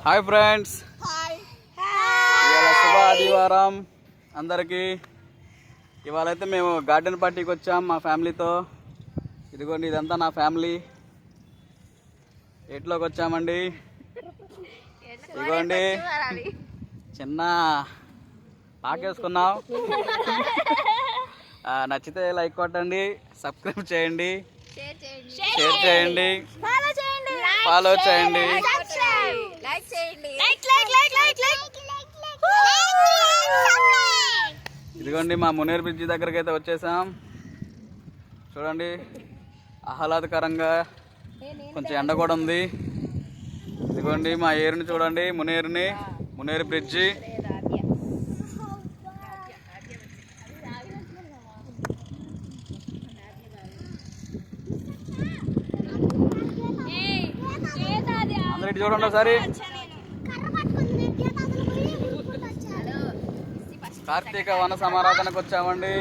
Hi friends, ఇవాళ శుభ ఆదివారం అందరికీ. ఇవాళ అయితే మేము గార్డెన్ పార్టీకి వచ్చాం మా ఫ్యామిలీతో. ఇదిగోండి, ఇదంతా నా ఫ్యామిలీ. ఎట్లోకి వచ్చామండి. ఇదిగోండి, చిన్న పాకేసుకున్నాం. నచ్చితే లైక్ కొట్టండి, సబ్స్క్రైబ్ చేయండి, షేర్ చేయండి, ఫాలో చేయండి. ఇదిగోండి, మా మునేర్ బ్రిడ్జి దగ్గరికి అయితే వచ్చేసాం. చూడండి, ఆహ్లాదకరంగా కొంచెం ఎండ కూడా ఉంది. ఇదిగోండి మా ఏరుని చూడండి, మునేరు బ్రిడ్జి. అందరికి చూడండి ఒకసారి. కార్తీక వన సమారాధనకు వచ్చామండి.